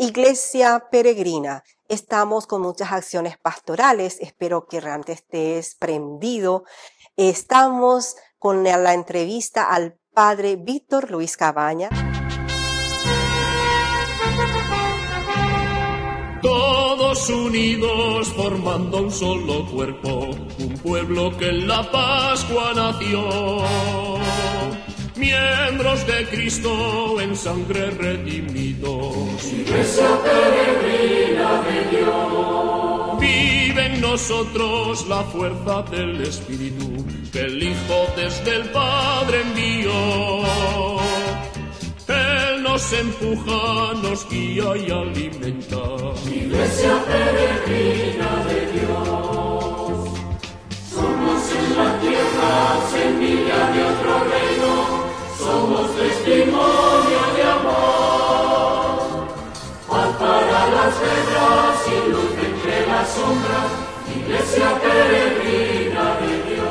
Iglesia Peregrina. Estamos con muchas acciones pastorales. Espero que realmente estés prendido. Estamos con la entrevista al padre Víctor Luis Cabañas. Todos unidos formando un solo cuerpo, un pueblo que en la Pascua nació. Miembros de Cristo en sangre redimidos, Iglesia peregrina de Dios. Vive en nosotros la fuerza del Espíritu que el Hijo desde el Padre envió. Él nos empuja, nos guía y alimenta. Iglesia peregrina de Dios. Somos en la tierra semilla de otro reino. Somos testimonio de amor. Paz para las guerras y luz entre las sombras. Iglesia peregrina de Dios.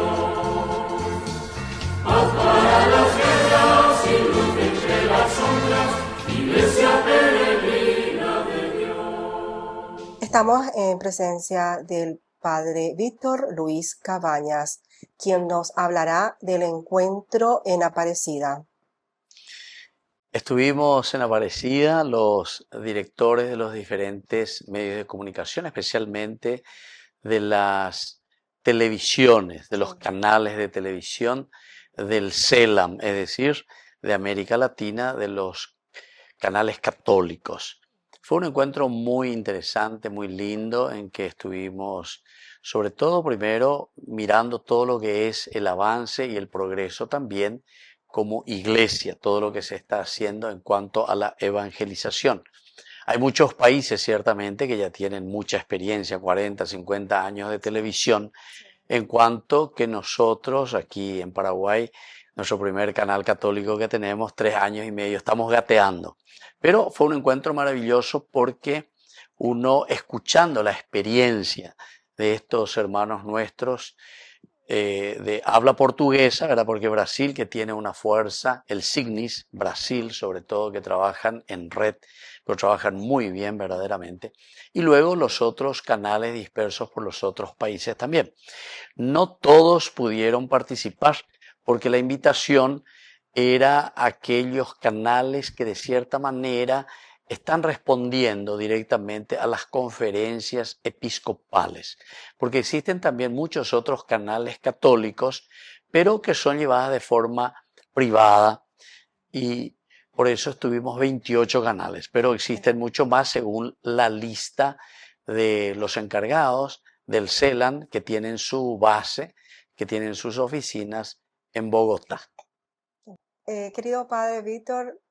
Paz para las guerras y luz entre las sombras. Iglesia peregrina de Dios. Estamos en presencia del padre Víctor Luis Cabañas, quien nos hablará del encuentro en Aparecida. Estuvimos en Aparecida, los directores de los diferentes medios de comunicación, especialmente de las televisiones, de los canales de televisión del CELAM, es decir, de América Latina, de los canales católicos. Fue un encuentro muy interesante, muy lindo, en que estuvimos, sobre todo primero, mirando todo lo que es el avance y el progreso también como iglesia, todo lo que se está haciendo en cuanto a la evangelización. Hay muchos países, ciertamente, que ya tienen mucha experiencia, 40, 50 años de televisión, en cuanto que nosotros aquí en Paraguay, nuestro primer canal católico que tenemos, 3 años y medio, estamos gateando. Pero fue un encuentro maravilloso porque uno, escuchando la experiencia de estos hermanos nuestros de habla portuguesa, ¿verdad? Porque Brasil, que tiene una fuerza, el Signis, Brasil sobre todo, que trabajan en red, pero trabajan muy bien verdaderamente, y luego los otros canales dispersos por los otros países también. No todos pudieron participar porque la invitación era a aquellos canales que de cierta manera están respondiendo directamente a las conferencias episcopales, porque existen también muchos otros canales católicos, pero que son llevadas de forma privada, y por eso estuvimos 28 canales, pero existen mucho más según la lista de los encargados del CELAM, que tienen su base, que tienen sus oficinas en Bogotá. Querido padre Víctor,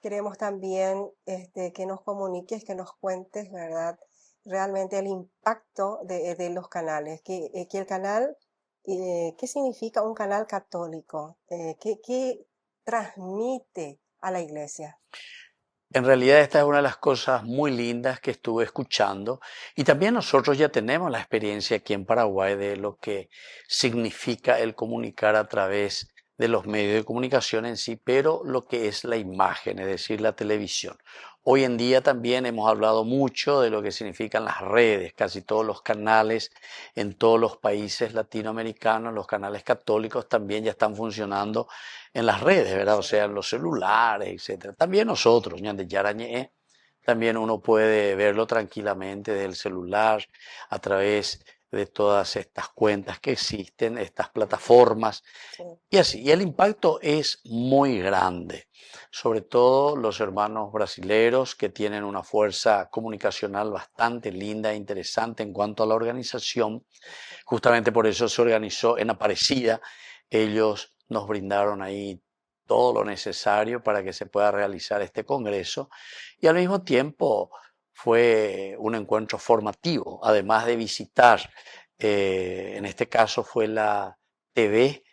queremos también que nos comuniques, que nos cuentes, ¿verdad? Realmente el impacto de los canales, que el canal, ¿qué significa un canal católico? ¿Qué transmite a la iglesia? En realidad esta es una de las cosas muy lindas que estuve escuchando, y también nosotros ya tenemos la experiencia aquí en Paraguay de lo que significa el comunicar a través de los medios de comunicación en sí, pero lo que es la imagen, es decir, la televisión. Hoy en día también hemos hablado mucho de lo que significan las redes, casi todos los canales en todos los países latinoamericanos, los canales católicos también ya están funcionando en las redes, ¿verdad? O sea, en los celulares, etcétera. También nosotros, ñande yarañe, también uno puede verlo tranquilamente del celular a través de todas estas cuentas que existen, estas plataformas, Sí. y así. Y el impacto es muy grande, sobre todo los hermanos brasileros, que tienen una fuerza comunicacional bastante linda e interesante en cuanto a la organización. Justamente por eso se organizó en Aparecida. Ellos nos brindaron ahí todo lo necesario para que se pueda realizar este congreso, y al mismo tiempo fue un encuentro formativo, además de visitar, en este caso fue la TV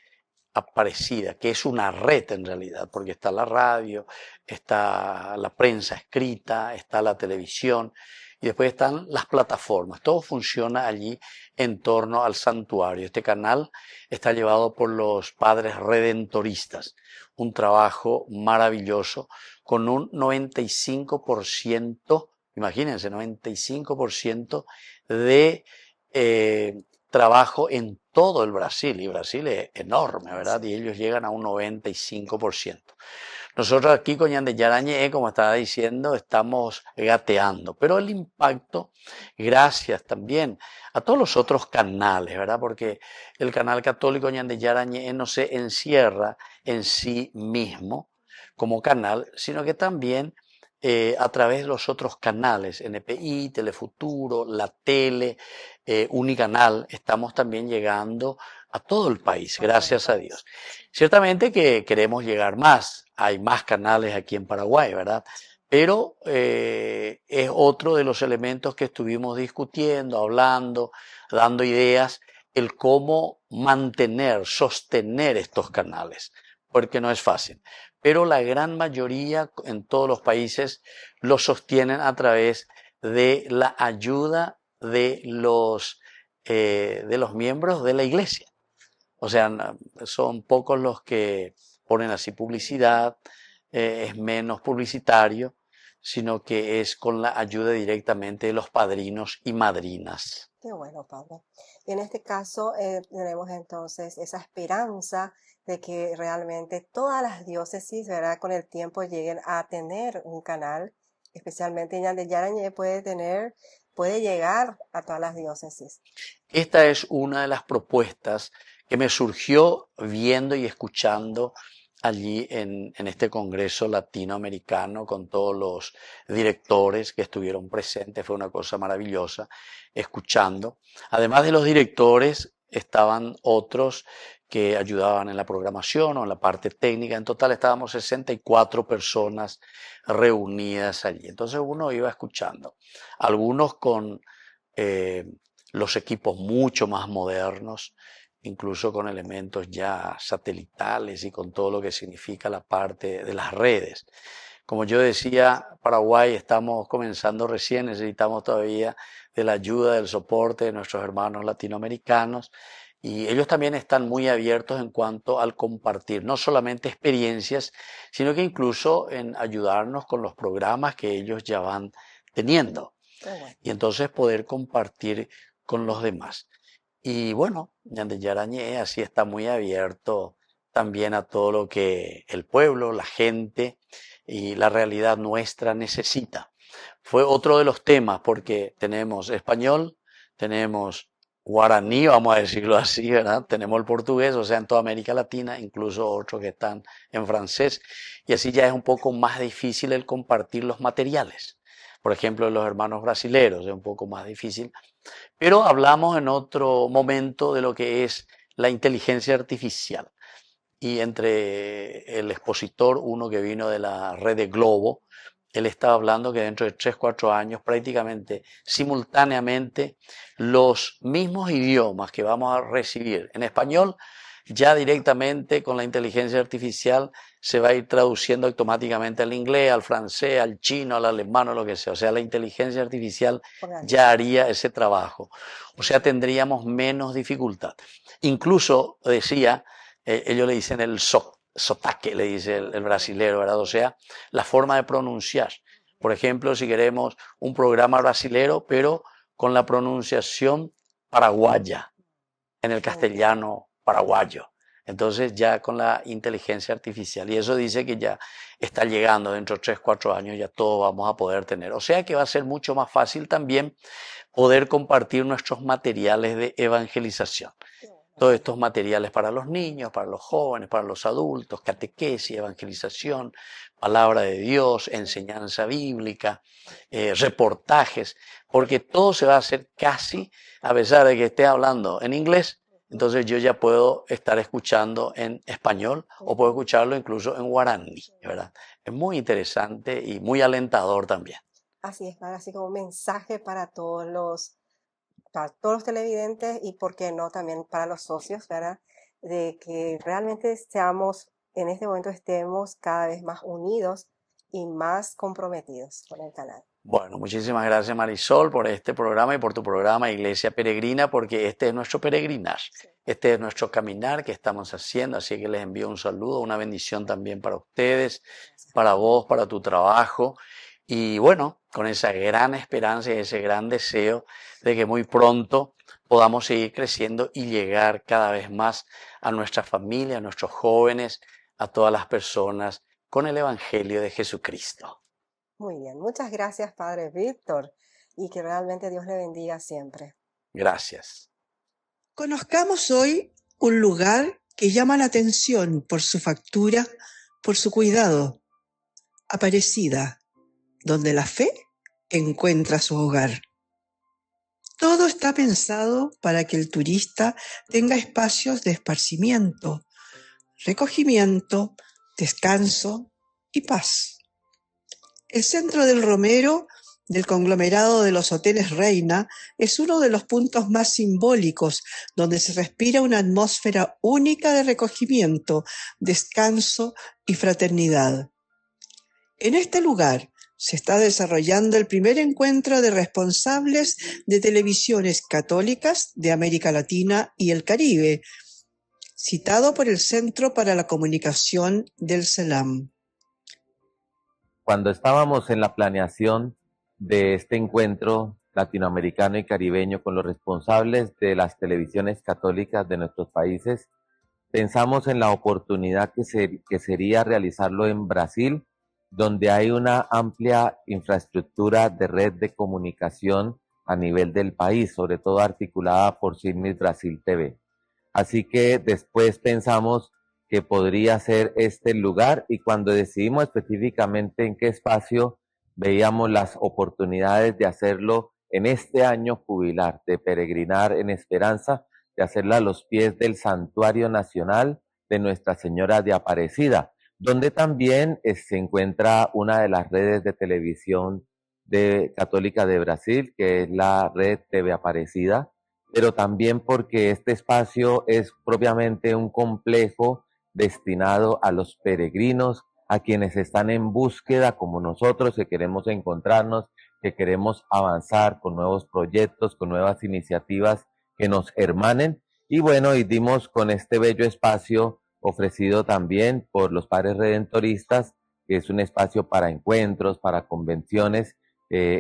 Aparecida, que es una red en realidad, porque está la radio, está la prensa escrita, está la televisión, y después están las plataformas. Todo funciona allí en torno al santuario. Este canal está llevado por los padres redentoristas, un trabajo maravilloso con un 95% Imagínense, 95% de trabajo en todo el Brasil, y Brasil es enorme, ¿verdad? Y ellos llegan a un 95%. Nosotros aquí con Ñande Yarañé, como estaba diciendo, estamos gateando, pero el impacto, gracias también a todos los otros canales, ¿verdad? Porque el canal católico Ñande Yarañé no se encierra en sí mismo como canal, sino que también a través de los otros canales, NPI, Telefuturo, La Tele, Unicanal, estamos también llegando a todo el país, gracias a Dios. Ciertamente que queremos llegar más, hay más canales aquí en Paraguay, ¿verdad? Pero es otro de los elementos que estuvimos discutiendo, hablando, dando ideas, el cómo mantener, sostener estos canales, porque no es fácil. Pero la gran mayoría en todos los países lo sostienen a través de la ayuda de los miembros de la iglesia. O sea, son pocos los que ponen así publicidad, es menos publicitario, sino que es con la ayuda directamente de los padrinos y madrinas. Qué bueno, Pablo. Y en este caso tenemos entonces esa esperanza de que realmente todas las diócesis, ¿verdad? Con el tiempo lleguen a tener un canal, especialmente Ñande Yarañé puede llegar a todas las diócesis. Esta es una de las propuestas que me surgió viendo y escuchando allí en este Congreso Latinoamericano con todos los directores que estuvieron presentes. Fue una cosa maravillosa escuchando. Además de los directores, estaban otros que ayudaban en la programación o en la parte técnica. En total estábamos 64 personas reunidas allí. Entonces uno iba escuchando, algunos con los equipos mucho más modernos, incluso con elementos ya satelitales y con todo lo que significa la parte de las redes. Como yo decía, Paraguay estamos comenzando recién, necesitamos todavía de la ayuda, del soporte de nuestros hermanos latinoamericanos, y ellos también están muy abiertos en cuanto al compartir, no solamente experiencias, sino que incluso en ayudarnos con los programas que ellos ya van teniendo. Bueno. Y entonces poder compartir con los demás. Y bueno, Ñande Yarañé así está muy abierto también a todo lo que el pueblo, la gente y la realidad nuestra necesita. Fue otro de los temas porque tenemos español, tenemos guaraní, vamos a decirlo así, ¿verdad? Tenemos el portugués, o sea, en toda América Latina, incluso otros que están en francés, y así ya es un poco más difícil el compartir los materiales. Por ejemplo, los hermanos brasileros es un poco más difícil, pero hablamos en otro momento de lo que es la inteligencia artificial. Y entre el expositor, uno que vino de la red de Globo, él estaba hablando que dentro de 3, 4 años, prácticamente simultáneamente, los mismos idiomas que vamos a recibir en español, ya directamente con la inteligencia artificial se va a ir traduciendo automáticamente al inglés, al francés, al chino, al alemán o lo que sea. O sea, la inteligencia artificial ya haría ese trabajo. O sea, tendríamos menos dificultad. Incluso decía, ellos le dicen el sotaque, le dice el brasilero, ¿verdad? O sea, la forma de pronunciar. Por ejemplo, si queremos un programa brasilero, pero con la pronunciación paraguaya, en el castellano paraguayo. Entonces ya con la inteligencia artificial. Y eso dice que ya está llegando dentro de 3, 4 años, ya todo vamos a poder tener. O sea que va a ser mucho más fácil también poder compartir nuestros materiales de evangelización. Todos estos materiales para los niños, para los jóvenes, para los adultos, catequesis, evangelización, palabra de Dios, enseñanza bíblica, reportajes, porque todo se va a hacer casi, a pesar de que esté hablando en inglés, entonces yo ya puedo estar escuchando en español o puedo escucharlo incluso en guaraní, ¿verdad? Es muy interesante y muy alentador también. Así es, así como un mensaje para todos los televidentes y, por qué no, también para los socios, ¿verdad? De que realmente en este momento estemos cada vez más unidos y más comprometidos con el canal. Bueno, muchísimas gracias Marisol por este programa y por tu programa Iglesia Peregrina, porque este es nuestro peregrinar, este es nuestro caminar que estamos haciendo, así que les envío un saludo, una bendición también para ustedes, para vos, para tu trabajo. Y bueno, con esa gran esperanza y ese gran deseo de que muy pronto podamos seguir creciendo y llegar cada vez más a nuestra familia, a nuestros jóvenes, a todas las personas con el Evangelio de Jesucristo. Muy bien, muchas gracias, Padre Víctor, y que realmente Dios le bendiga siempre. Gracias. Conozcamos hoy un lugar que llama la atención por su factura, por su cuidado. Aparecida, donde la fe encuentra su hogar. Todo está pensado para que el turista tenga espacios de esparcimiento, recogimiento, descanso y paz. El centro del Romero, del conglomerado de los hoteles Reina, es uno de los puntos más simbólicos donde se respira una atmósfera única de recogimiento, descanso y fraternidad. En este lugar se está desarrollando el primer encuentro de responsables de televisiones católicas de América Latina y el Caribe, citado por el Centro para la Comunicación del CELAM. Cuando estábamos en la planeación de este encuentro latinoamericano y caribeño con los responsables de las televisiones católicas de nuestros países, pensamos en la oportunidad que sería realizarlo en Brasil, donde hay una amplia infraestructura de red de comunicación a nivel del país, sobre todo articulada por CIRMIS Brasil TV. Así que después pensamos que podría ser este el lugar, y cuando decidimos específicamente en qué espacio, veíamos las oportunidades de hacerlo en este año jubilar, de peregrinar en esperanza, de hacerla a los pies del Santuario Nacional de Nuestra Señora de Aparecida, donde también se encuentra una de las redes de televisión católica de Brasil, que es la red TV Aparecida, pero también porque este espacio es propiamente un complejo destinado a los peregrinos, a quienes están en búsqueda como nosotros, que queremos encontrarnos, que queremos avanzar con nuevos proyectos, con nuevas iniciativas que nos hermanen. Y bueno, y dimos con este bello espacio ofrecido también por los Padres Redentoristas, que es un espacio para encuentros, para convenciones,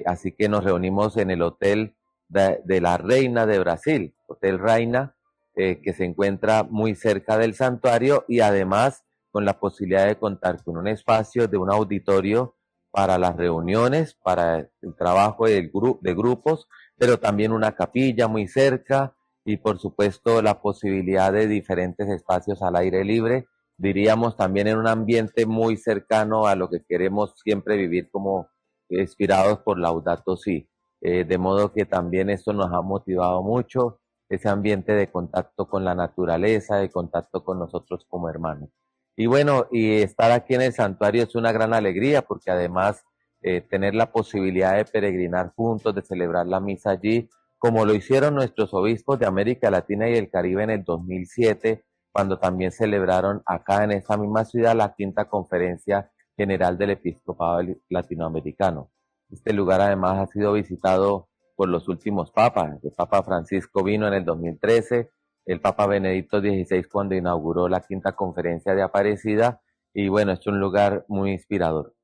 así que nos reunimos en el Hotel de la Reina de Brasil, Hotel Reina, que se encuentra muy cerca del santuario, y además con la posibilidad de contar con un espacio de un auditorio para las reuniones, para el trabajo de grupos, pero también una capilla muy cerca, y por supuesto la posibilidad de diferentes espacios al aire libre, diríamos también en un ambiente muy cercano a lo que queremos siempre vivir como inspirados por Laudato Si. De modo que también esto nos ha motivado mucho, ese ambiente de contacto con la naturaleza, de contacto con nosotros como hermanos. Y bueno, y estar aquí en el santuario es una gran alegría, porque además tener la posibilidad de peregrinar juntos, de celebrar la misa allí, como lo hicieron nuestros obispos de América Latina y el Caribe en el 2007, cuando también celebraron acá en esta misma ciudad la quinta conferencia general del episcopado latinoamericano. Este lugar además ha sido visitado por los últimos papas. El Papa Francisco vino en el 2013, el Papa Benedicto XVI cuando inauguró la quinta conferencia de Aparecida, y bueno, es un lugar muy inspirador.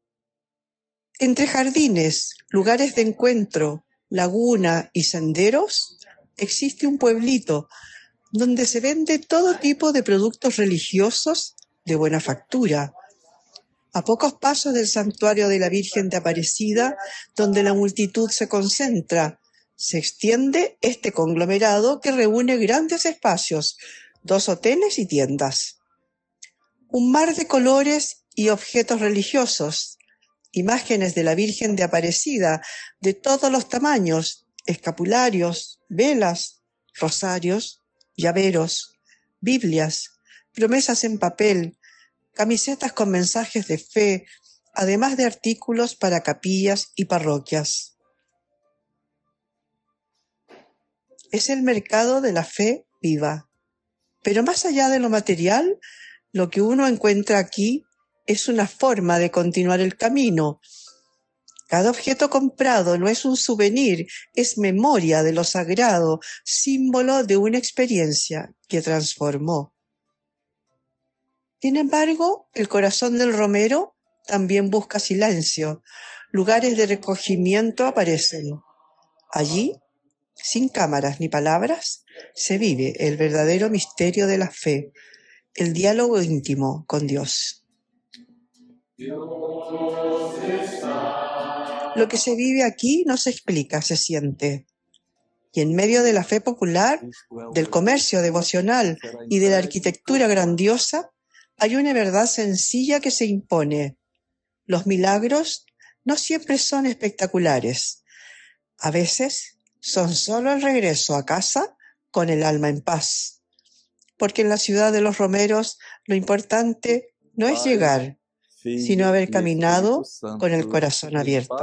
Entre jardines, lugares de encuentro, laguna y senderos, existe un pueblito donde se vende todo tipo de productos religiosos de buena factura. A pocos pasos del santuario de la Virgen de Aparecida, donde la multitud se concentra, se extiende este conglomerado que reúne grandes espacios, 2 hoteles y tiendas. Un mar de colores y objetos religiosos, imágenes de la Virgen de Aparecida de todos los tamaños, escapularios, velas, rosarios, llaveros, Biblias, promesas en papel, camisetas con mensajes de fe, además de artículos para capillas y parroquias. Es el mercado de la fe viva. Pero más allá de lo material, lo que uno encuentra aquí es una forma de continuar el camino. Cada objeto comprado no es un souvenir, es memoria de lo sagrado, símbolo de una experiencia que transformó. Sin embargo, el corazón del romero también busca silencio. lugares de recogimiento aparecen. Allí, sin cámaras ni palabras, se vive el verdadero misterio de la fe, el diálogo íntimo con Dios. Lo que se vive aquí no se explica, se siente. Y en medio de la fe popular, del comercio devocional y de la arquitectura grandiosa, hay una verdad sencilla que se impone. Los milagros no siempre son espectaculares. A veces son solo el regreso a casa con el alma en paz. Porque en la ciudad de los romeros lo importante no es llegar, sino haber caminado con el corazón abierto.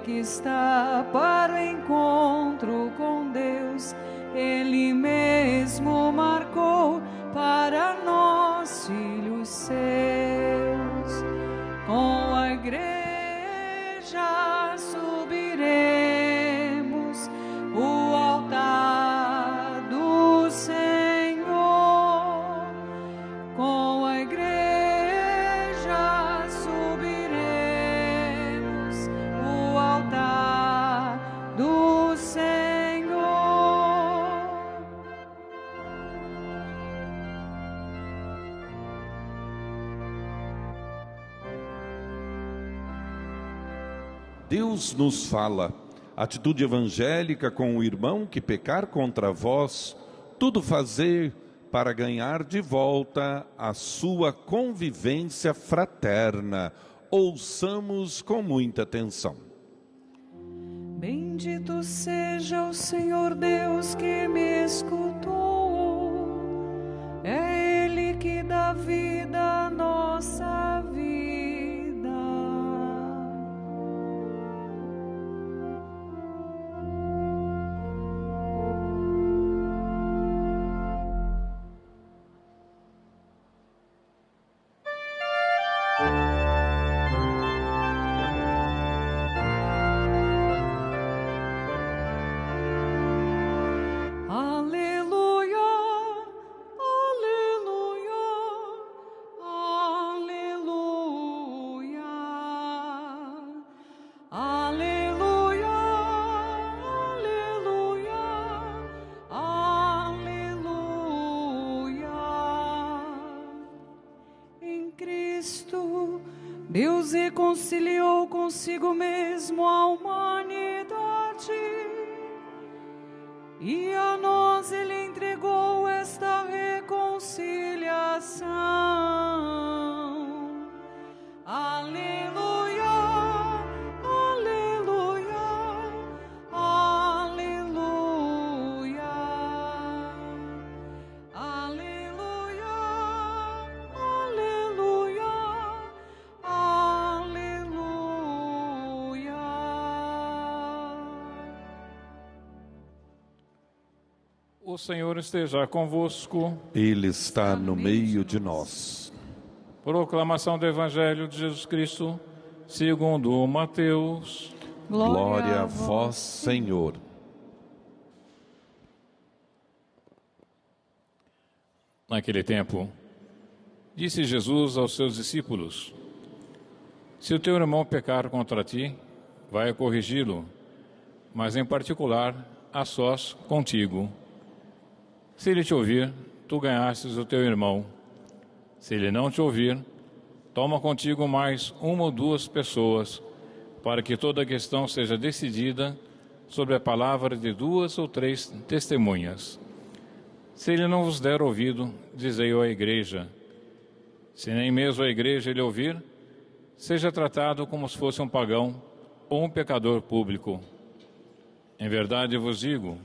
Que está para o encontro com Deus, Ele mesmo marcou para nós, filhos seus. Com a igreja subiremos o altar do Senhor. Com a igreja do Senhor. Deus nos fala. Atitude evangélica com o irmão que pecar contra vós, tudo fazer para ganhar de volta a sua convivência fraterna. Ouçamos com muita atenção. Bendito seja o Senhor Deus que me escutou. é Ele que dá vida à nossa vida. Deus reconciliou consigo mesmo a humanidade e a nós Ele entregou esta reconciliação. Aleluia, aleluia, aleluia, aleluia, aleluia. O Senhor esteja convosco. Ele está no meio de nós. Proclamação do Evangelho de Jesus Cristo, segundo Mateus. Glória a vós, Senhor. Naquele tempo, disse Jesus aos seus discípulos: Se o teu irmão pecar contra ti, vai corrigi-lo, mas em particular, a sós contigo. Se ele te ouvir, tu ganhastes o teu irmão. Se ele não te ouvir, toma contigo mais uma ou duas pessoas, para que toda a questão seja decidida sobre a palavra de 2 ou 3 testemunhas. Se ele não vos der ouvido, dizei-o à igreja. Se nem mesmo a igreja ele ouvir, seja tratado como se fosse um pagão ou um pecador público. Em verdade vos digo,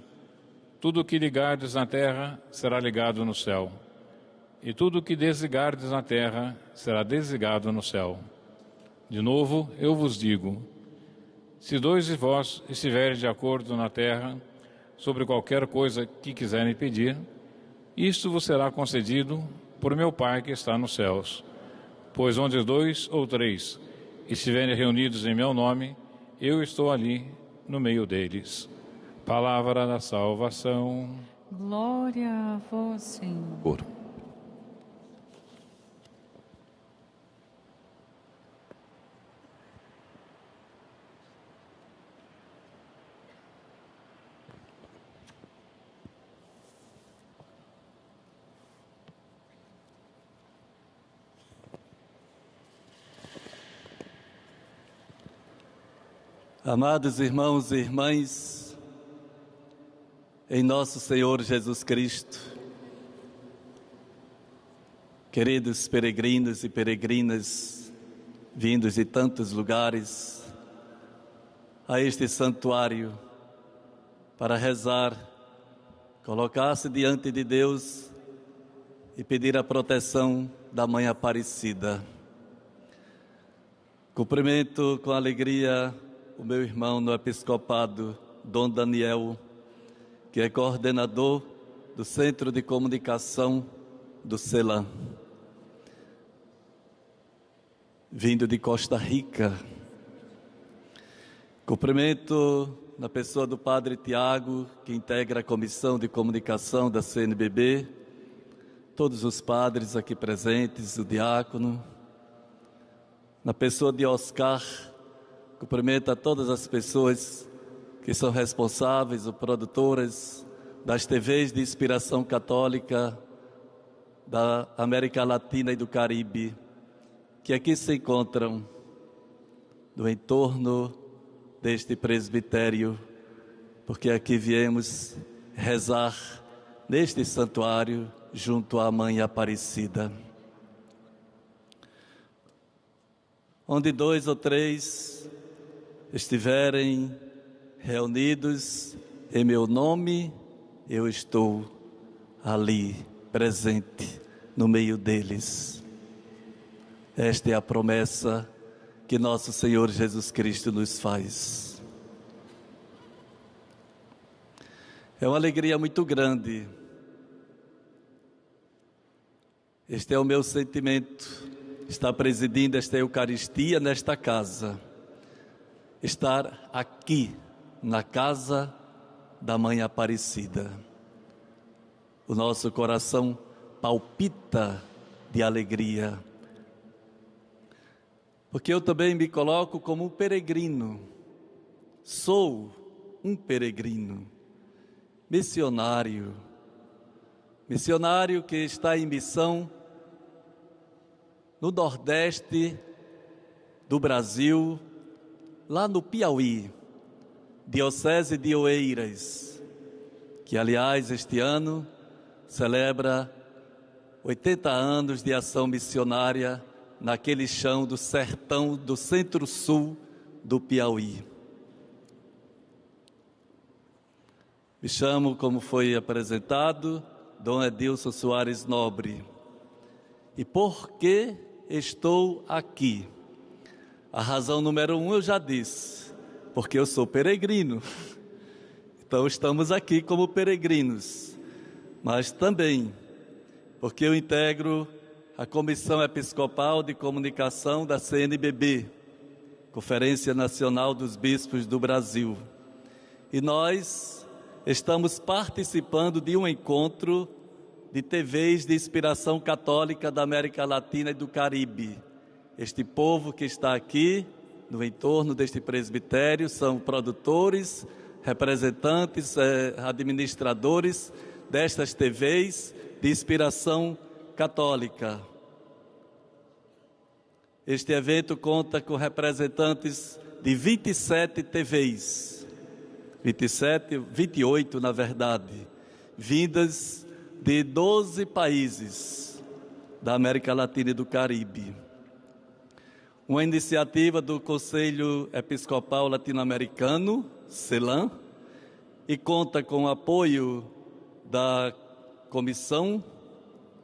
tudo o que ligardes na terra será ligado no céu, e tudo o que desligardes na terra será desligado no céu. De novo, eu vos digo, se 2 de vós estiverem de acordo na terra sobre qualquer coisa que quiserem pedir, isto vos será concedido por meu Pai que está nos céus. Pois onde 2 ou 3 estiverem reunidos em meu nome, eu estou ali no meio deles. Palavra da salvação. Glória a vós, Senhor. Amados irmãos e irmãs, em nosso Senhor Jesus Cristo, queridos peregrinos e peregrinas, vindos de tantos lugares a este santuário para rezar, colocar-se diante de Deus e pedir a proteção da Mãe Aparecida. Cumprimento com alegria o meu irmão no episcopado, Dom Daniel, que é coordenador do Centro de Comunicação do CELAM, vindo de Costa Rica. Cumprimento na pessoa do Padre Tiago, que integra a Comissão de Comunicação da CNBB, todos os padres aqui presentes, o diácono, na pessoa de Oscar. Cumprimento a todas as pessoas que são responsáveis ou produtoras das TVs de inspiração católica da América Latina e do Caribe, que aqui se encontram no entorno deste presbitério, porque aqui viemos rezar neste santuário junto à Mãe Aparecida. Onde 2 ou 3 estiverem reunidos em meu nome, eu estou ali presente no meio deles. Esta é a promessa que nosso Senhor Jesus Cristo nos faz. É uma alegria muito grande. Este é o meu sentimento, estar presidindo esta Eucaristia nesta casa, estar aqui na casa da Mãe Aparecida. O nosso coração palpita de alegria, porque eu também me coloco como um peregrino, sou um peregrino, missionário que está em missão no Nordeste do Brasil, lá no Piauí, Diocese de Oeiras, que aliás este ano celebra 80 anos de ação missionária naquele chão do sertão do centro-sul do Piauí. Me chamo, como foi apresentado, Dom Edilson Soares Nobre. E por que estou aqui? A razão número 1 eu já disse, porque eu sou peregrino. Então estamos aqui como peregrinos, mas também porque eu integro a Comissão Episcopal de Comunicação da CNBB, Conferência Nacional dos Bispos do Brasil. E nós estamos participando de um encontro de TVs de inspiração católica da América Latina e do Caribe. Este povo que está aqui no entorno deste presbitério são produtores, representantes, administradores destas TVs de inspiração católica. Este evento conta com representantes de 27 TVs, 28 na verdade, vindas de 12 países da América Latina e do Caribe. Uma iniciativa do Conselho Episcopal Latino-Americano, CELAM, e conta com o apoio da Comissão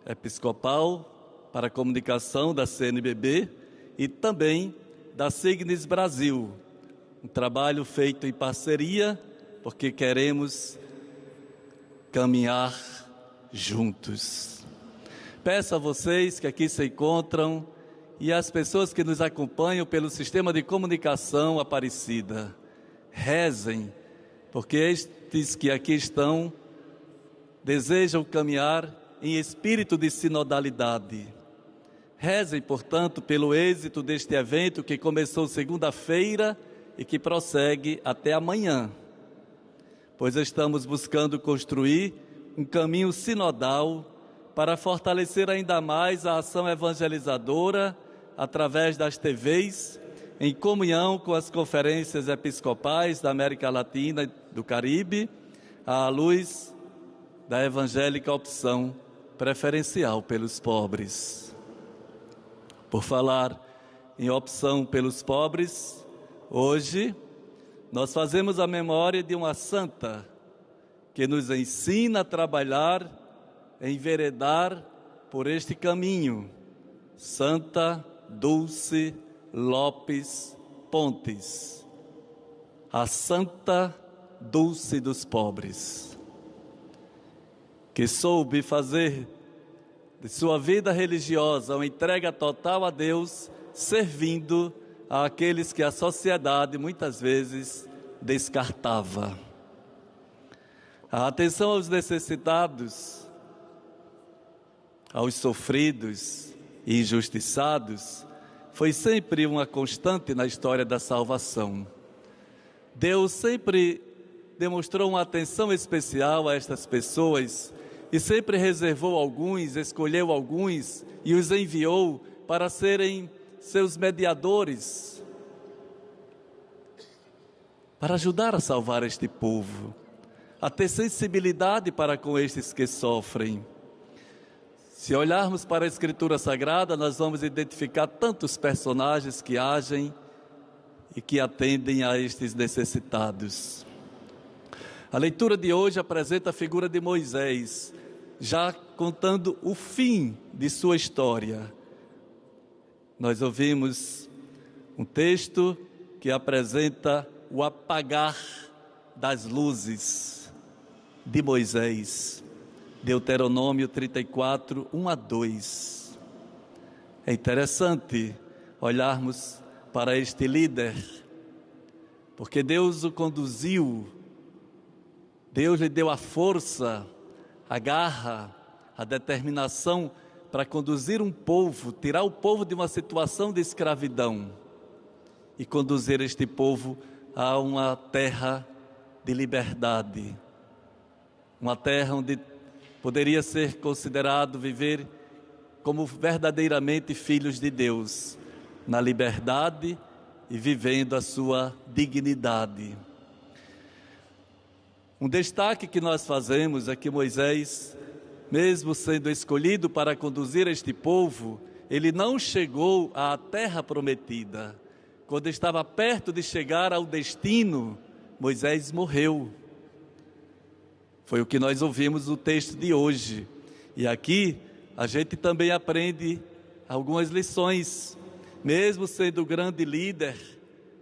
Episcopal para a Comunicação da CNBB e também da Signis Brasil, um trabalho feito em parceria, porque queremos caminhar juntos. Peço a vocês que aqui se encontram e as pessoas que nos acompanham pelo sistema de comunicação Aparecida, rezem, porque estes que aqui estão desejam caminhar em espírito de sinodalidade. Rezem, portanto, pelo êxito deste evento que começou segunda-feira e que prossegue até amanhã, pois estamos buscando construir um caminho sinodal para fortalecer ainda mais a ação evangelizadora através das TVs, em comunhão com as conferências episcopais da América Latina e do Caribe, à luz da evangélica opção preferencial pelos pobres. Por falar em opção pelos pobres, hoje nós fazemos a memória de uma santa que nos ensina a trabalhar, a enveredar por este caminho, Santa Dulce Lopes Pontes, a Santa Dulce dos pobres, que soube fazer de sua vida religiosa uma entrega total a Deus, servindo àqueles que a sociedade muitas vezes descartava. A atenção aos necessitados, aos sofridos e injustiçados, foi sempre uma constante na história da salvação. Deus sempre demonstrou uma atenção especial a estas pessoas e sempre reservou alguns, escolheu alguns e os enviou para serem seus mediadores, para ajudar a salvar este povo, a ter sensibilidade para com estes que sofrem. Se olharmos para a Escritura Sagrada, nós vamos identificar tantos personagens que agem e que atendem a estes necessitados. A leitura de hoje apresenta a figura de Moisés, já contando o fim de sua história. Nós ouvimos um texto que apresenta o apagar das luzes de Moisés, Deuteronômio 34, 1 a 2. É interessante olharmos para este líder, porque Deus o conduziu, Deus lhe deu a força, a garra, a determinação para conduzir um povo, tirar o povo de uma situação de escravidão e conduzir este povo a uma terra de liberdade, uma terra onde poderia ser considerado viver como verdadeiramente filhos de Deus, na liberdade e vivendo a sua dignidade. Um destaque que nós fazemos é que Moisés, mesmo sendo escolhido para conduzir este povo, ele não chegou à terra prometida. Quando estava perto de chegar ao destino, Moisés morreu. Foi o que nós ouvimos no texto de hoje. E aqui a gente também aprende algumas lições. Mesmo sendo o grande líder,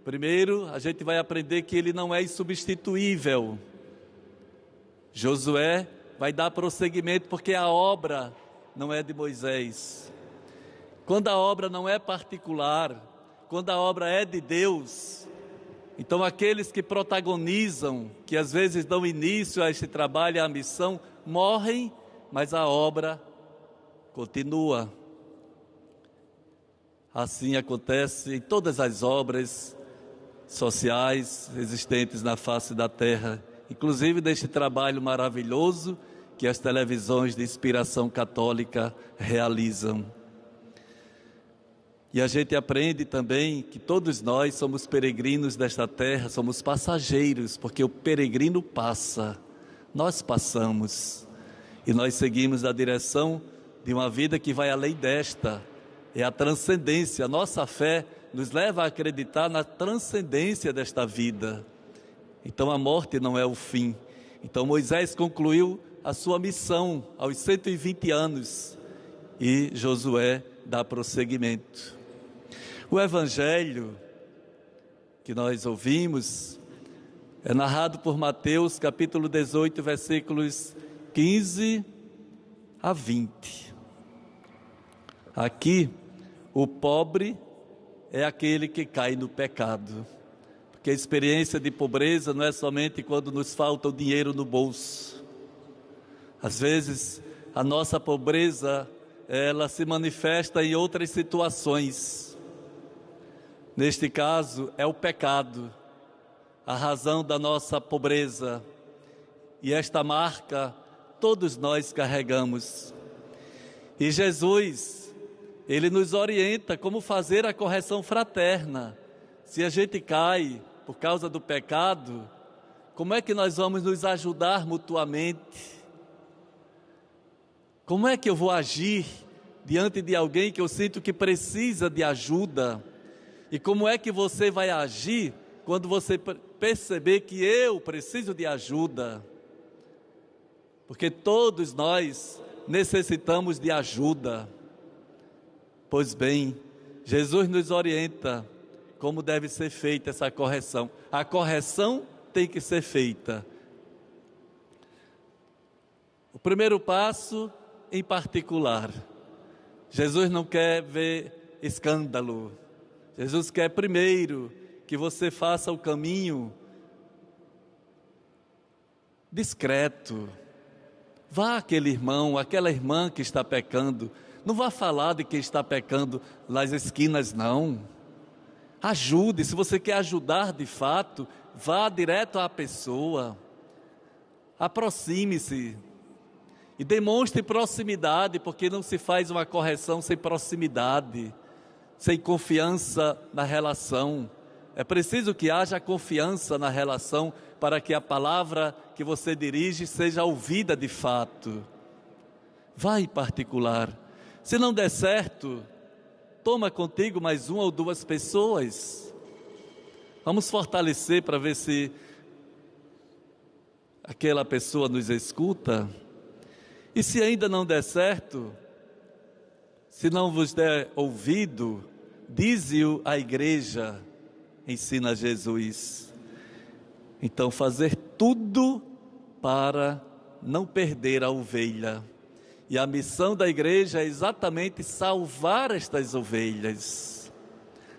primeiro a gente vai aprender que ele não é insubstituível. Josué vai dar prosseguimento porque a obra não é de Moisés. Quando a obra não é particular, quando a obra é de Deus, então aqueles que protagonizam, que às vezes dão início a este trabalho, à missão, morrem, mas a obra continua. Assim acontece em todas as obras sociais existentes na face da terra, inclusive deste trabalho maravilhoso que as televisões de inspiração católica realizam. E a gente aprende também que todos nós somos peregrinos desta terra, somos passageiros, porque o peregrino passa, nós passamos, e nós seguimos a direção de uma vida que vai além desta, é a transcendência. A nossa fé nos leva a acreditar na transcendência desta vida. Então a morte não é o fim. Então Moisés concluiu a sua missão aos 120 anos e Josué dá prosseguimento. O evangelho que nós ouvimos é narrado por Mateus, capítulo 18, versículos 15 a 20. Aqui, o pobre é aquele que cai no pecado, porque a experiência de pobreza não é somente quando nos falta o dinheiro no bolso. Às vezes, a nossa pobreza, ela se manifesta em outras situações. Neste caso, é o pecado, a razão da nossa pobreza. E esta marca, todos nós carregamos. E Jesus, Ele nos orienta como fazer a correção fraterna. Se a gente cai por causa do pecado, como é que nós vamos nos ajudar mutuamente? Como é que eu vou agir diante de alguém que eu sinto que precisa de ajuda? E como é que você vai agir quando você perceber que eu preciso de ajuda? Porque todos nós necessitamos de ajuda. Pois bem, Jesus nos orienta como deve ser feita essa correção. A correção tem que ser feita. O primeiro passo, em particular, Jesus não quer ver escândalo. Jesus quer primeiro que você faça o caminho discreto. Vá àquele irmão, àquela irmã que está pecando. Não vá falar de quem está pecando nas esquinas, não. Ajude, se você quer ajudar de fato, vá direto à pessoa. Aproxime-se e demonstre proximidade, porque não se faz uma correção sem proximidade, sem confiança na relação. É preciso que haja confiança na relação para que a palavra que você dirige seja ouvida de fato. Vá em particular. Se não der certo, toma contigo mais uma ou duas pessoas. Vamos fortalecer para ver se aquela pessoa nos escuta. E se ainda não der certo, se não vos der ouvido, dize-o à igreja, ensina Jesus. Então, fazer tudo para não perder a ovelha. E a missão da igreja é exatamente salvar estas ovelhas,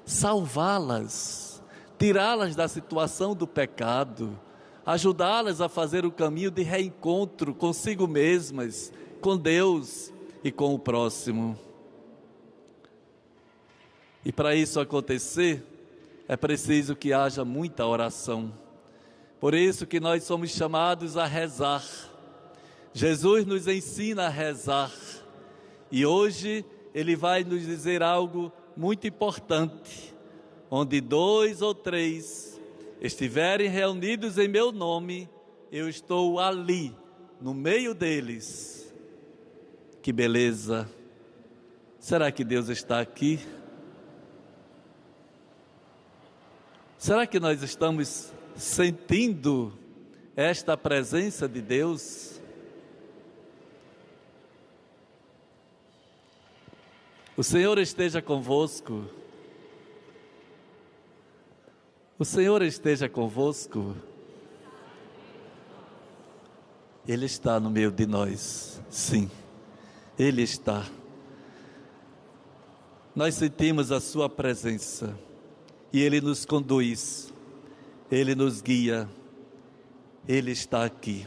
salvá-las, tirá-las da situação do pecado, ajudá-las a fazer o caminho de reencontro consigo mesmas, com Deus e com o próximo. E para isso acontecer, é preciso que haja muita oração. Por isso que nós somos chamados a rezar. Jesus nos ensina a rezar. E hoje Ele vai nos dizer algo muito importante. Onde 2 ou 3 estiverem reunidos em meu nome, eu estou ali, no meio deles. Que beleza! Será que Deus está aqui? Será que nós estamos sentindo esta presença de Deus? O Senhor esteja convosco. O Senhor esteja convosco. Ele está no meio de nós. Sim, Ele está. Nós sentimos a sua presença. E Ele nos conduz, Ele nos guia, Ele está aqui.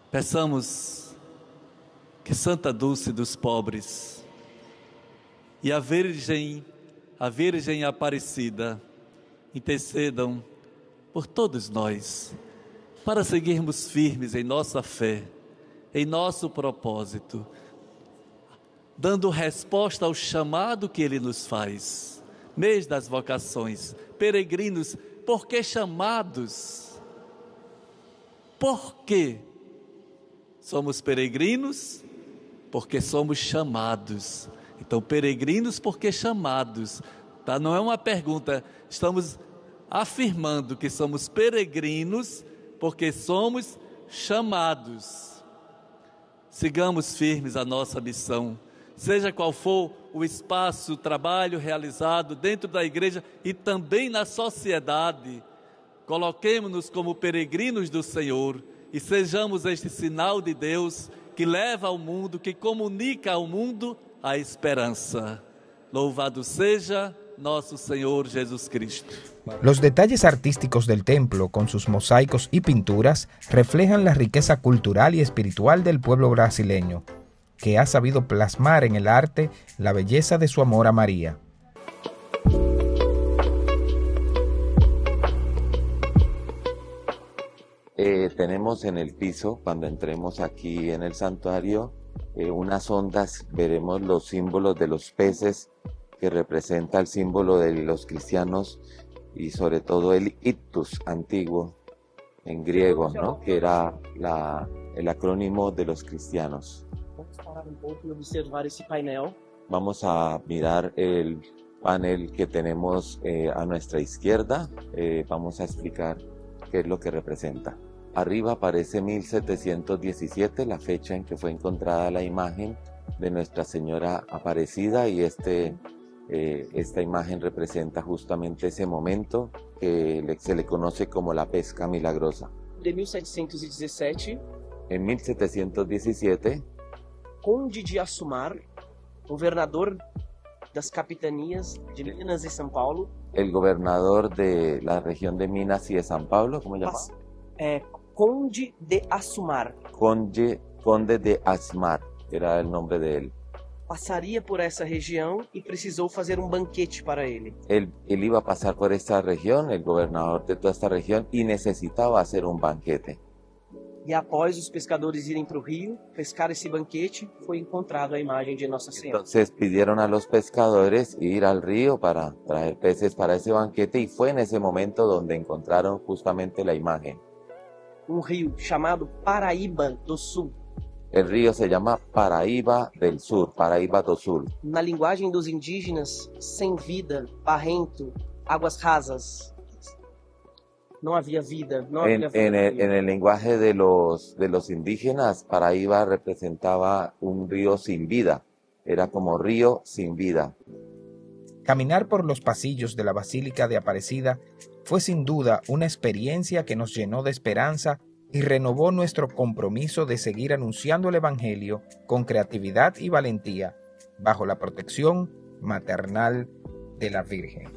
Peçamos que Santa Dulce dos pobres e a Virgem Aparecida intercedam por todos nós, para seguirmos firmes em nossa fé, em nosso propósito, dando resposta ao chamado que Ele nos faz. Mês das vocações, peregrinos, por que chamados? Por que somos peregrinos? Porque somos chamados. Então, peregrinos porque chamados, tá? Não é uma pergunta, estamos afirmando que somos peregrinos porque somos chamados. Sigamos firmes a nossa missão. Seja qual for o espaço, o trabalho realizado dentro da igreja e também na sociedade, coloquemo-nos como peregrinos do Senhor e sejamos este sinal de Deus que leva ao mundo, que comunica ao mundo a esperança. Louvado seja nosso Senhor Jesus Cristo. Los detalles artísticos del templo, con sus mosaicos y pinturas, reflejan la riqueza cultural y espiritual del pueblo brasileño, que ha sabido plasmar en el arte la belleza de su amor a María. Tenemos en el piso, cuando entremos aquí en el santuario, unas ondas, veremos los símbolos de los peces, que representa el símbolo de los cristianos, y sobre todo el ictus antiguo, en griego, ¿no? Que era el acrónimo de los cristianos. Vamos parar un poco y observar ese painel. Vamos a mirar el panel que tenemos a nuestra izquierda. Vamos a explicar qué es lo que representa. Arriba aparece 1717, la fecha en que fue encontrada la imagen de Nuestra Señora Aparecida, y esta imagen representa justamente ese momento que se le conoce como la pesca milagrosa. De 1717, en 1717, Conde de Assumar, governador das capitanias de Minas y São Paulo, el gobernador de la región de Minas y de San Pablo, ¿cómo se llama? Conde de Assumar. Conde de Assumar, era el nombre de él. Passaria por essa região e precisou fazer banquete para ele. Él iba a pasar por esta región, el gobernador de toda esta región, y necesitaba hacer un banquete. E após os pescadores irem para o rio pescar esse banquete, foi encontrado a imagem de Nossa Senhora. Entonces pidieron a los pescadores ir al río para traer peces para ese banquete, y fue en ese momento donde encontraron justamente la imagen. Rio chamado Paraíba do Sul. El río se llama Paraíba del Sur, Paraíba do Sul. Na linguagem dos indígenas, sem vida, barrento, águas rasas. não havia vida, não En, havia vida. en el lenguaje de los indígenas, Paraíba representaba un río sin vida, era como río sin vida. Caminar por los pasillos de la Basílica de Aparecida fue sin duda una experiencia que nos llenó de esperanza y renovó nuestro compromiso de seguir anunciando el Evangelio con creatividad y valentía, bajo la protección maternal de la Virgen.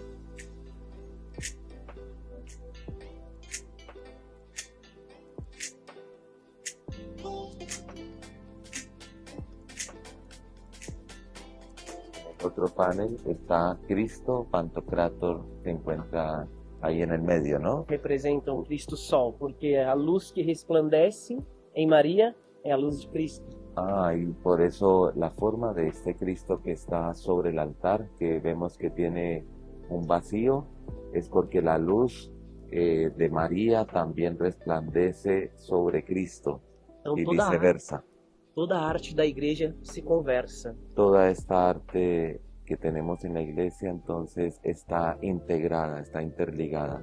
Otro panel está Cristo Pantocrátor, se encuentra ahí en el medio, ¿no? Representam o Cristo Sol, porque a luz que resplandece em Maria é a luz de Cristo. Ah, y por eso la forma de este Cristo que está sobre el altar, que vemos que tiene un vacío, es porque la luz de María también resplandece sobre Cristo Então y toda viceversa. a arte da igreja se conversa. Toda esta arte que tenemos en la iglesia entonces está integrada, está interligada.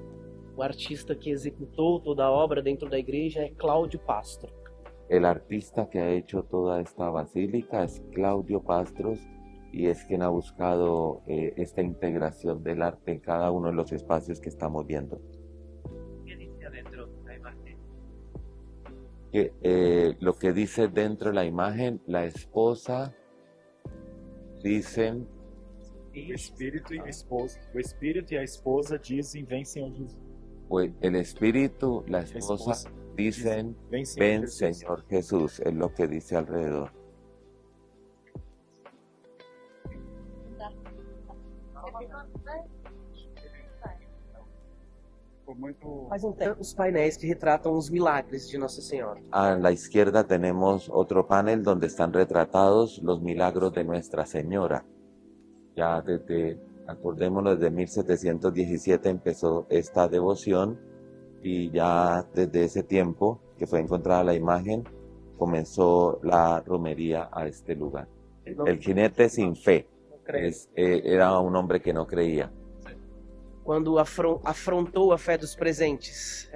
O artista que executou toda a obra dentro da igreja é Cláudio Pastro. El artista que ha hecho toda esta basílica es Claudio Pastros y es quien ha buscado esta integración del arte en cada uno de los espacios que estamos viendo. ¿Qué dice adentro la imagen? Lo que dice dentro de la imagen, la esposa, dicen, O espírito e a esposa dizem, vem Senhor Jesus. pues, el espíritu, la esposa, dicen, ven Señor Jesús, es lo que dice alrededor. Faz um tempo os painéis que retratam os milagres de Nossa Senhora. A la izquierda tenemos otro panel donde están retratados los milagros de Nuestra Señora. Ya acordémonos, desde 1717 empezó esta devoción y ya desde ese tiempo que fue encontrada la imagen, comenzó la romería a este lugar. El jinete sin fe era un hombre que no creía. Quando afrontou a fé dos presentes,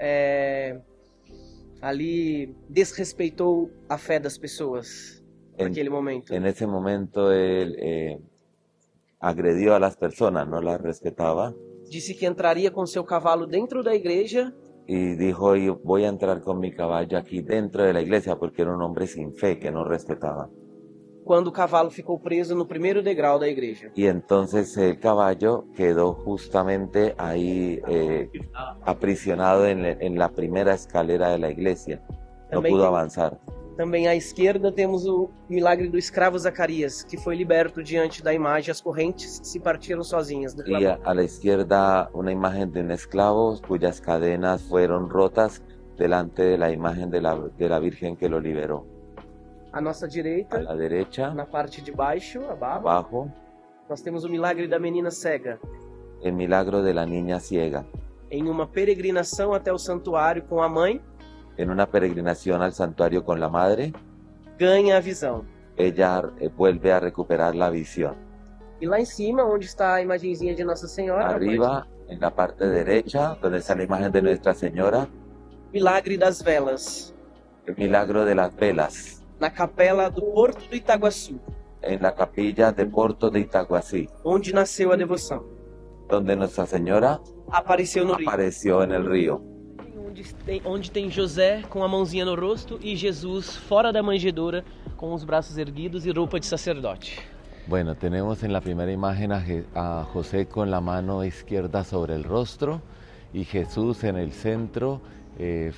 ali desrespeitou a fé das pessoas naquele momento. En ese momento él agredió a las personas, no las respetaba. Disse que entraria com seu cavalo dentro da igreja. Y dijo, voy a entrar con mi caballo aquí dentro de la iglesia, porque era un hombre sin fe que no respetaba. Quando o cavalo ficou preso no primeiro degrau da igreja. Y entonces el caballo quedó justamente ahí aprisionado en la primera escalera de la iglesia. No pudo avanzar. Também à esquerda temos o milagre do escravo Zacarias, que foi liberto diante da imagem, as correntes se partiram sozinhas. Y a la izquierda una imagen de un esclavo cuyas cadenas fueron rotas delante de la imagen de la Virgen que lo liberó. À nossa direita, a la derecha, na parte de baixo, abajo, nós temos o milagre da menina cega. El milagro de la niña ciega. Em uma peregrinação até o santuário com a mãe, en una peregrinación al santuario con la madre, ganha a visão. Ella vuelve a recuperar la visión. E lá em cima, onde está a imagenzinha de Nossa Senhora, arriba, en la parte derecha, donde está la imagen de Nuestra Señora, milagre das velas. El milagro de las velas. Na capela do Porto do Itaguaçu. En la capilla de Porto de Itaguací. Onde nasceu a devoção. Donde Nuestra Señora apareceu no apareció en el río. Onde tem José com a mãozinha no rosto e Jesus fora da manjedoura com os braços erguidos e roupa de sacerdote. Bueno, tenemos en la primera imagen a José con la mano izquierda sobre el rostro y Jesús en el centro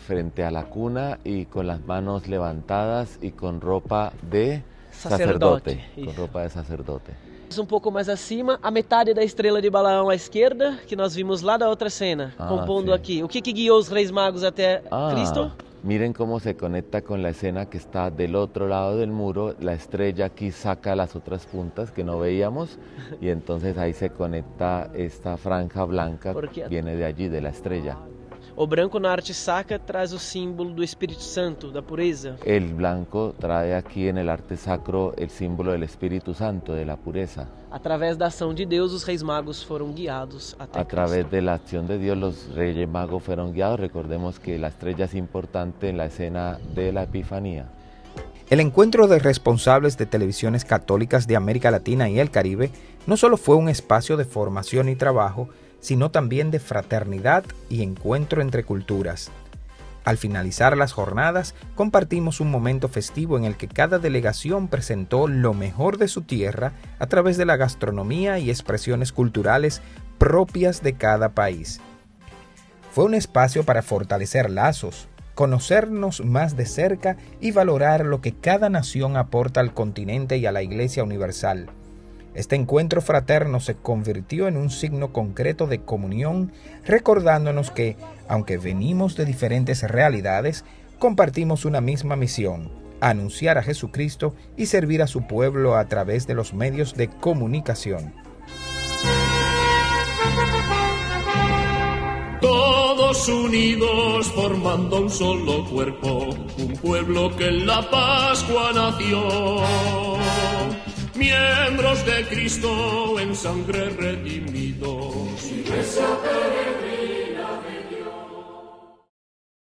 frente a la cuna y con las manos levantadas y con ropa de sacerdote. Con ropa de sacerdote. Um pouco mais acima, a metade da estrela de Balaão à esquerda, que nós vimos lá da outra cena, compondo aqui. O que guiou os reis magos até Cristo? Miren cómo se conecta con la escena que está del otro lado del muro. La estrella aquí saca las otras puntas que no veíamos y entonces ahí se conecta esta franja blanca que viene de allí, de la estrella. O branco na arte sacra traz o símbolo do Espírito Santo, da pureza. El blanco trae aquí en el arte sacro el símbolo del Espíritu Santo, de la pureza. Através da ação de Deus, os reis magos foram guiados até A través de la acción de Dios, los reyes magos fueron guiados. Recordemos que la estrella es importante en la escena de la Epifanía. El encuentro de responsables de televisiones católicas de América Latina y el Caribe no solo fue un espacio de formación y trabajo, sino también de fraternidad y encuentro entre culturas. Al finalizar las jornadas, compartimos un momento festivo en el que cada delegación presentó lo mejor de su tierra a través de la gastronomía y expresiones culturales propias de cada país. Fue un espacio para fortalecer lazos, conocernos más de cerca y valorar lo que cada nación aporta al continente y a la Iglesia Universal. Este encuentro fraterno se convirtió en un signo concreto de comunión, recordándonos que, aunque venimos de diferentes realidades, compartimos una misma misión: anunciar a Jesucristo y servir a su pueblo a través de los medios de comunicación. Todos unidos formando un solo cuerpo, un pueblo que en la Pascua nació. Miembros de Cristo en sangre redimidos. Iglesia